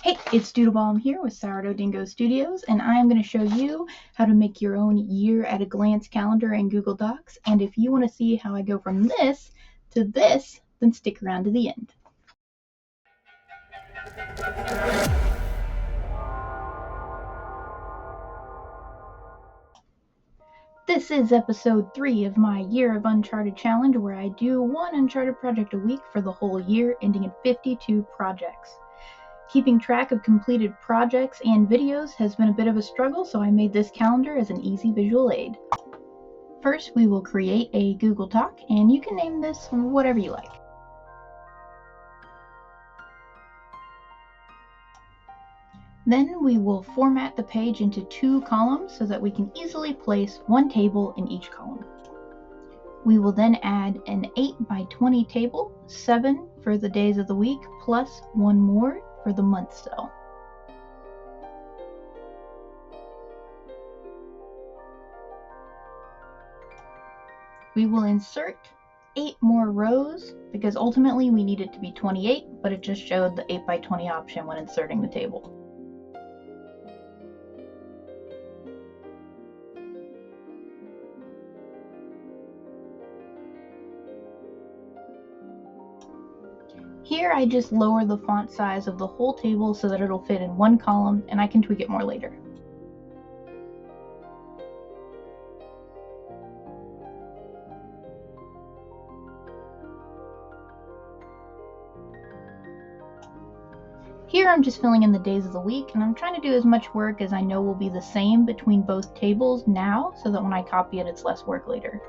Hey, it's Doodleball here with Sourdough Dingo Studios, and I'm going to show you how to make your own year-at-a-glance calendar in Google Docs. And if you want to see how I go from this to this, then stick around to the end. This is episode 3 of my Year of Uncharted challenge, where I do one Uncharted project a week for the whole year, ending in 52 projects. Keeping track of completed projects and videos has been a bit of a struggle, so I made this calendar as an easy visual aid. First, we will create a Google Doc, and you can name this whatever you like. Then we will format the page into 2 columns so that we can easily place one table in each column. We will then add an 8 by 20 table, 7 for the days of the week, plus 1 more for the month cell. We will insert 8 more rows because ultimately we need it to be 28, but it just showed the 8 by 20 option when inserting the table. Here I just lower the font size of the whole table so that it'll fit in one column, and I can tweak it more later. Here I'm just filling in the days of the week, and I'm trying to do as much work as I know will be the same between both tables now, so that when I copy it, it's less work later.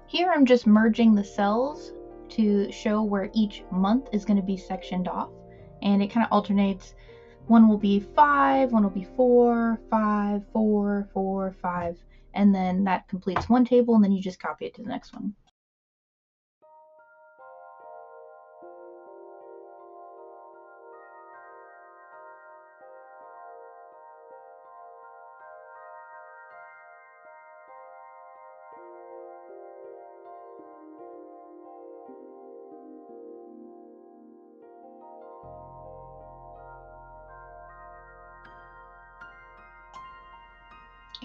Here I'm just merging the cells to show where each month is going to be sectioned off, and it kind of alternates. One will be 5, one will be 4, 5, 4, 4, 5, and then that completes one table, and then you just copy it to the next one.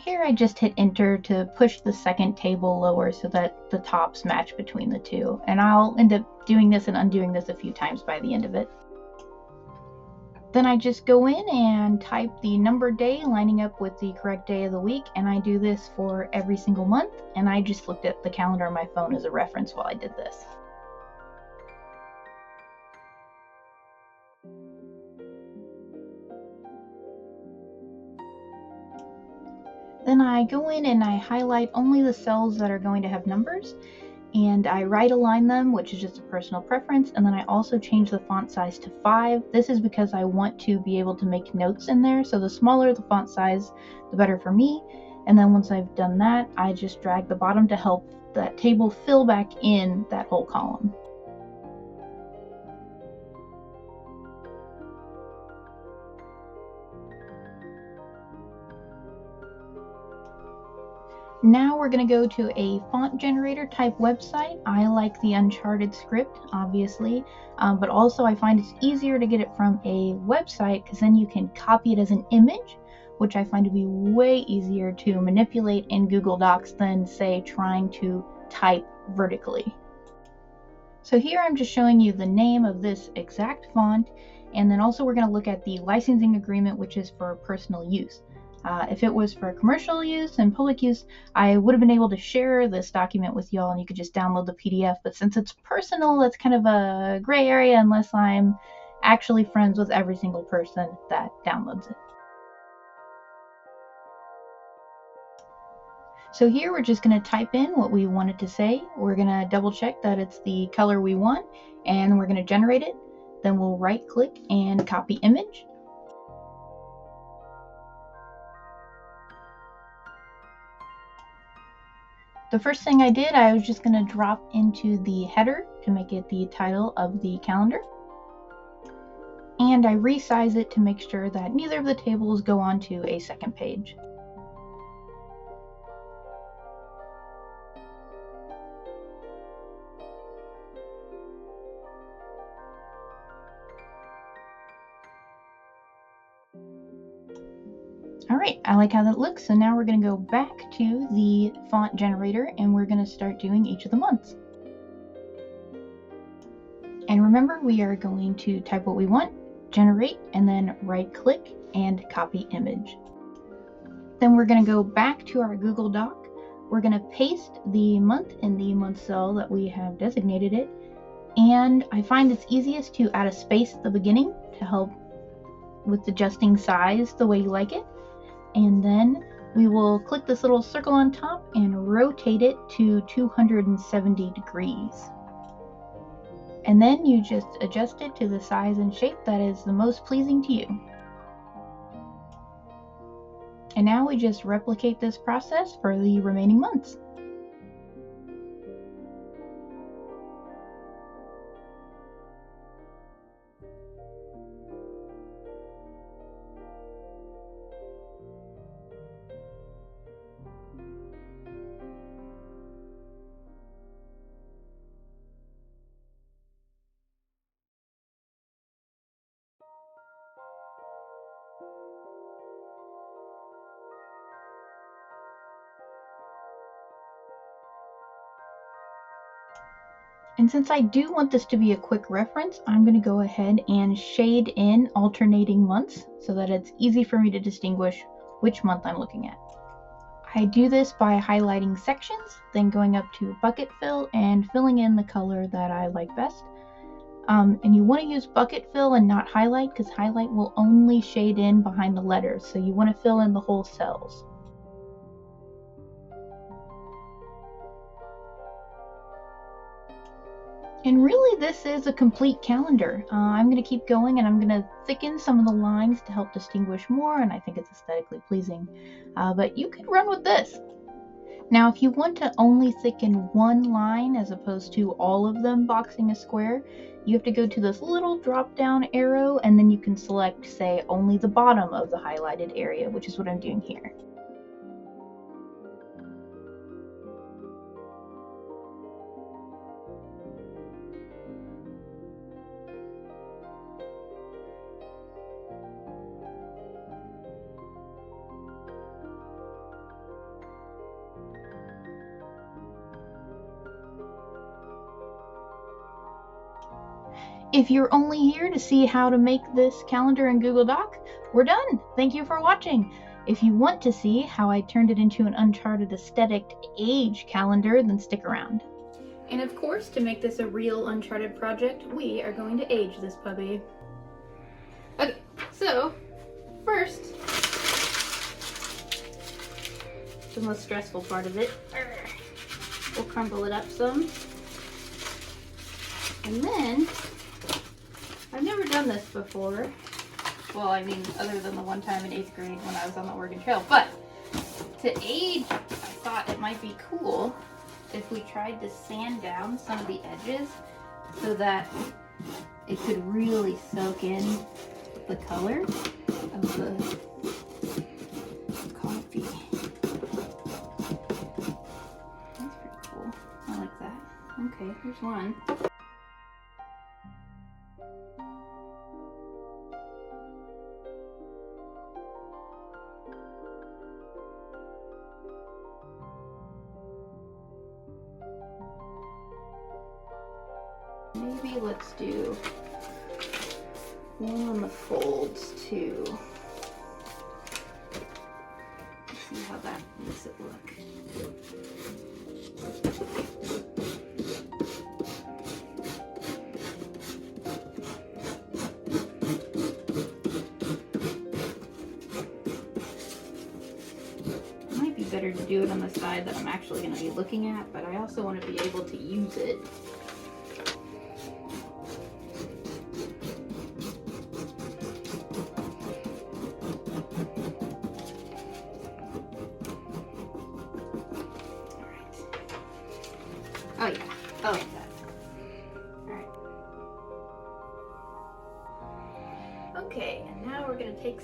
Here I just hit enter to push the second table lower so that the tops match between the two, and I'll end up doing this and undoing this a few times by the end of it. Then I just go in and type the numbered day lining up with the correct day of the week, and I do this for every single month, and I just looked at the calendar on my phone as a reference while I did this. Then I go in and I highlight only the cells that are going to have numbers, and I right align them, which is just a personal preference, and then I also change the font size to 5. This is because I want to be able to make notes in there, so the smaller the font size, the better for me. And then once I've done that, I just drag the bottom to help that table fill back in that whole column. Now we're going to go to a font generator type website. I like the Uncharted script, obviously, but also I find it's easier to get it from a website because then you can copy it as an image, which I find to be way easier to manipulate in Google Docs than, say, trying to type vertically. So here I'm just showing you the name of this exact font, and then also we're going to look at the licensing agreement, which is for personal use. If it was for commercial use and public use, I would have been able to share this document with y'all and you could just download the PDF. But since it's personal, that's kind of a gray area unless I'm actually friends with every single person that downloads it. So here we're just going to type in what we want it to say. We're going to double check that it's the color we want, and we're going to generate it. Then we'll right click and copy image. The first thing I did, I was just going to drop into the header to make it the title of the calendar. and I resize it to make sure that neither of the tables go onto a second page. Alright, I like how that looks, so now we're going to go back to the font generator and we're going to start doing each of the months. And remember, we are going to type what we want, generate, and then right click and copy image. Then we're going to go back to our Google Doc. We're going to paste the month in the month cell that we have designated it. And I find it's easiest to add a space at the beginning to help with adjusting size the way you like it. And then we will click this little circle on top and rotate it to 270 degrees. And then you just adjust it to the size and shape that is the most pleasing to you. And now we just replicate this process for the remaining months. And since I do want this to be a quick reference, I'm going to go ahead and shade in alternating months so that it's easy for me to distinguish which month I'm looking at. I do this by highlighting sections, then going up to bucket fill and filling in the color that I like best. And you want to use bucket fill and not highlight, because highlight will only shade in behind the letters, so you want to fill in the whole cells. And really, this is a complete calendar. I'm going to keep going and I'm going to thicken some of the lines to help distinguish more, and I think it's aesthetically pleasing. But you could run with this. Now, if you want to only thicken one line as opposed to all of them boxing a square, you have to go to this little drop-down arrow, and then you can select, say, only the bottom of the highlighted area, which is what I'm doing here. If you're only here to see how to make this calendar in Google Doc, we're done. Thank you for watching. If you want to see how I turned it into an Uncharted aesthetic age calendar, then stick around. And of course, to make this a real Uncharted project, we are going to age this puppy. Okay, so first, the most stressful part of it, we'll crumble it up some. And then, I've never done this before. Well, I mean, other than the one time in 8th grade when I was on the Oregon Trail. But to age, I thought it might be cool if we tried to sand down some of the edges so that it could really soak in the color of the coffee. That's pretty cool. I like that. Okay, here's one. Maybe let's do one on the folds too. Let's see how that makes it look. It might be better to do it on the side that I'm actually going to be looking at, but I also want to be able to use it. Oh yeah, I like that. Alright.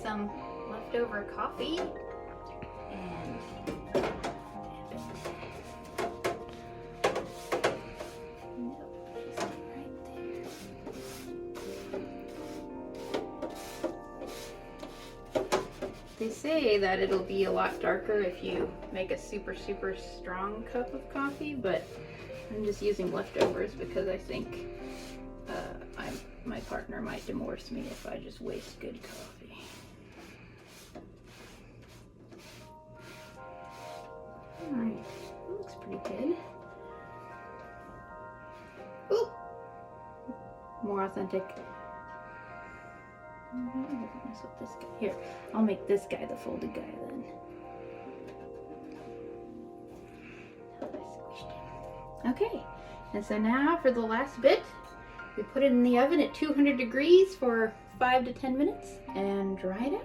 some leftover coffee and they say that it'll be a lot darker if you make a super strong cup of coffee, but I'm just using leftovers because I think my partner might divorce me if I just waste good coffee. Alright, that looks pretty good. Ooh! More authentic. Mess with this guy. Here, I'll make this guy the folded guy then. Okay, and so now for the last bit, we put it in the oven at 200 degrees for 5 to 10 minutes and dry it out.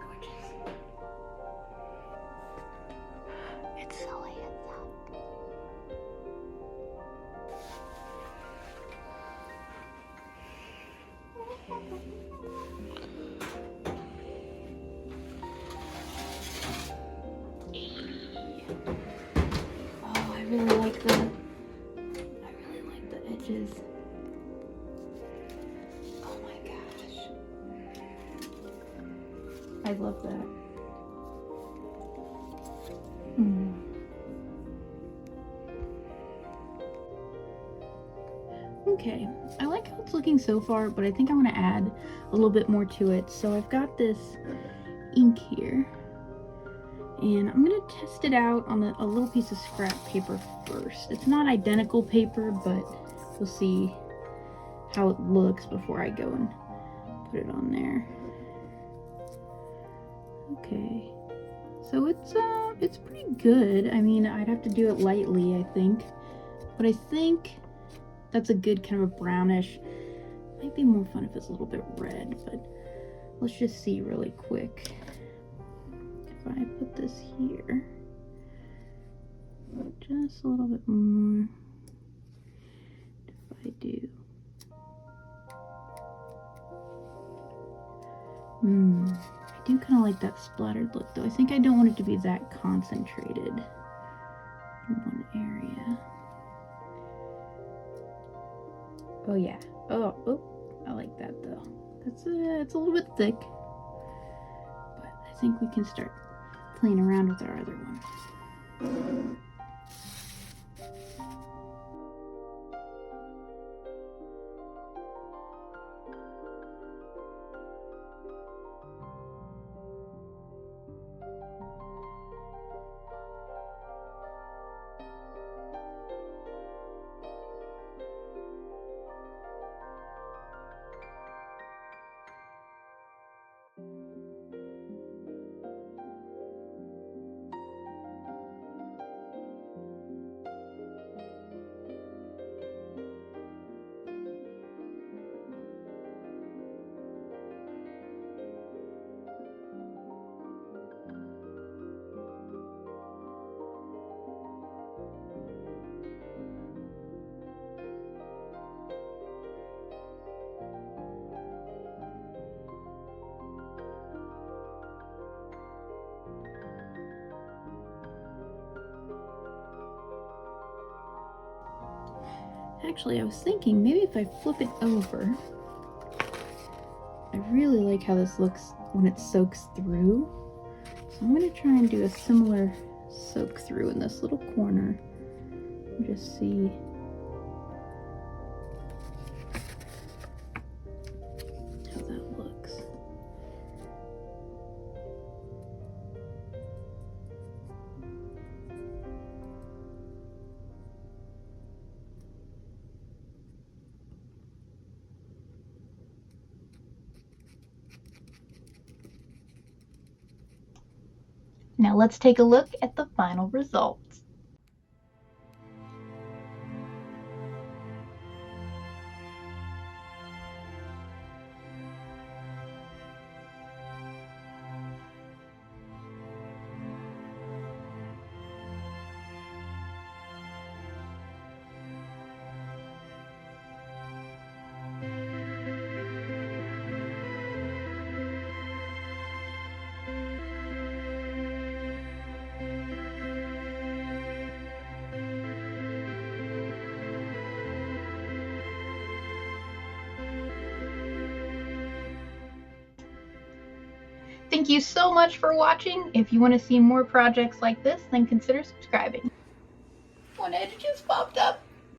Gorgeous. It's so handsome. Oh, I really like the edges. Oh my gosh. I love that. Okay, I like how it's looking so far, but I think I want to add a little bit more to it. So I've got this ink here, and I'm going to test it out on a little piece of scrap paper first. It's not identical paper, but we'll see how it looks before I go and put it on there. Okay, so it's pretty good. I mean, I'd have to do it lightly, I think, but I think that's a good kind of a brownish. Might be more fun if it's a little bit red, but let's just see really quick. If I put this here, just a little bit more. If I do. I do kind of like that splattered look, though. I think I don't want it to be that concentrated in one area. Oh yeah. Oh, I like that though. It's a little bit thick, but I think we can start playing around with our other one. Actually, I was thinking maybe if I flip it over, I really like how this looks when it soaks through. So I'm going to try and do a similar soak through in this little corner and just see how that looks. Now let's take a look at the final results. Thank you so much for watching. If you want to see more projects like this, then consider subscribing. One edge just popped up.